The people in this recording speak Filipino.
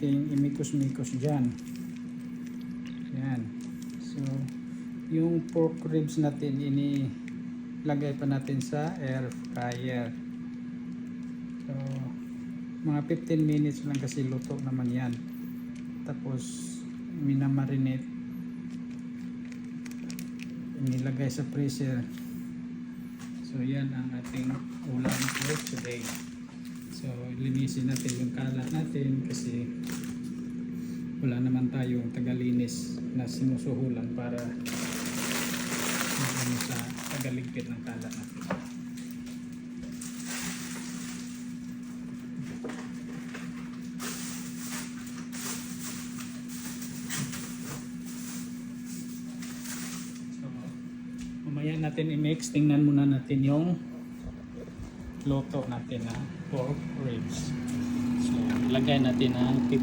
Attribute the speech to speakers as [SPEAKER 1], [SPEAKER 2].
[SPEAKER 1] imikos-mikos dyan. Yan. So, yung pork ribs natin, inilagay pa natin sa air fryer. So, mga 15 minutes lang kasi luto naman yan. Tapos, minamarinate. Inilagay sa freezer. So, yan ang ating ulam for today. So, linisin natin yung kalat natin kasi wala naman tayong tagalinis na sinusuhulan para sa tagaligpit ng kalat natin. So, mamaya natin i-mix. Tingnan muna natin yung luto natin na pork ribs. So, ilagay natin ang 50